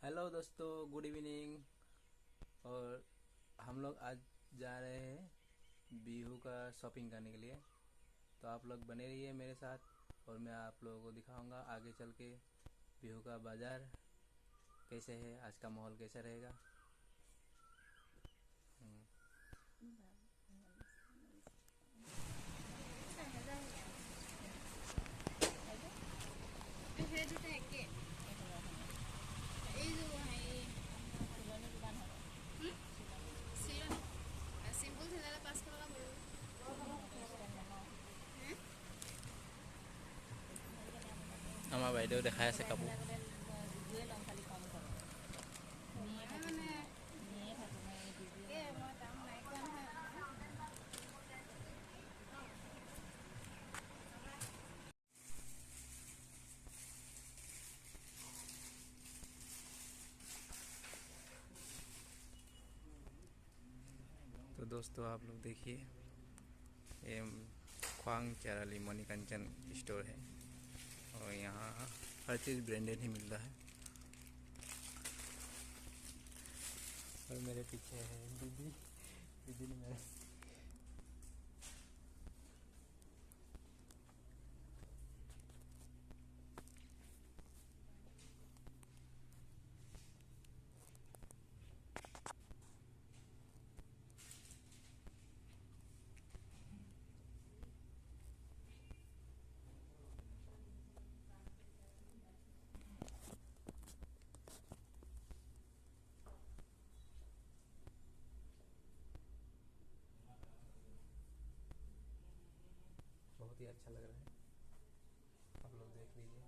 Hello दोस्तों, good evening. और हम लोग आज जा रहे हैं बिहू का शॉपिंग करने के लिए। तो आप लोग बने रहिए मेरे साथ और मैं आप लोगों को दिखाऊंगा आगे चल के बिहू का बाज़ार कैसे है, आज का माहौल कैसा रहेगा। আমাৰ বাইদেউ দেখাই আছে কাপোৰ। तो दोस्तों आप लोग देखिए, ये ख्वांग चाराली मणिकंचन स्टोर है और यहाँ हर चीज़ ब्रांडेड ही मिलता है। और मेरे पीछे है दीदी। दीदी ने मेरे बहुत ही अच्छा लग रहा है, आप लोग देख लीजिए।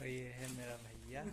और ये है मेरा भैया।